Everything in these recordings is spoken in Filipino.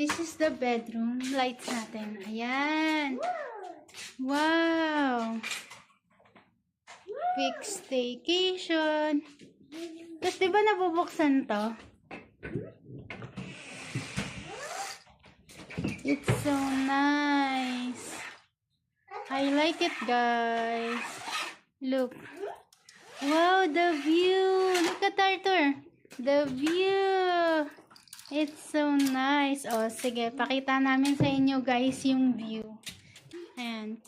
This is the bedroom. Lights natin. Ayan. Wow. Quick staycation. Tapos diba nabubuksan to? It's so nice. I like it, guys. Look. Wow, the view. Look at Arthur. The view. It's so nice. Oh, sige. Pakita namin sa inyo, guys, yung view. Ayan.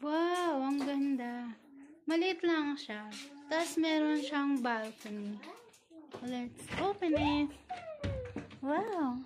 Wow, ang ganda. Maliit lang siya. Tapos meron siyang balcony. Let's open it. Wow.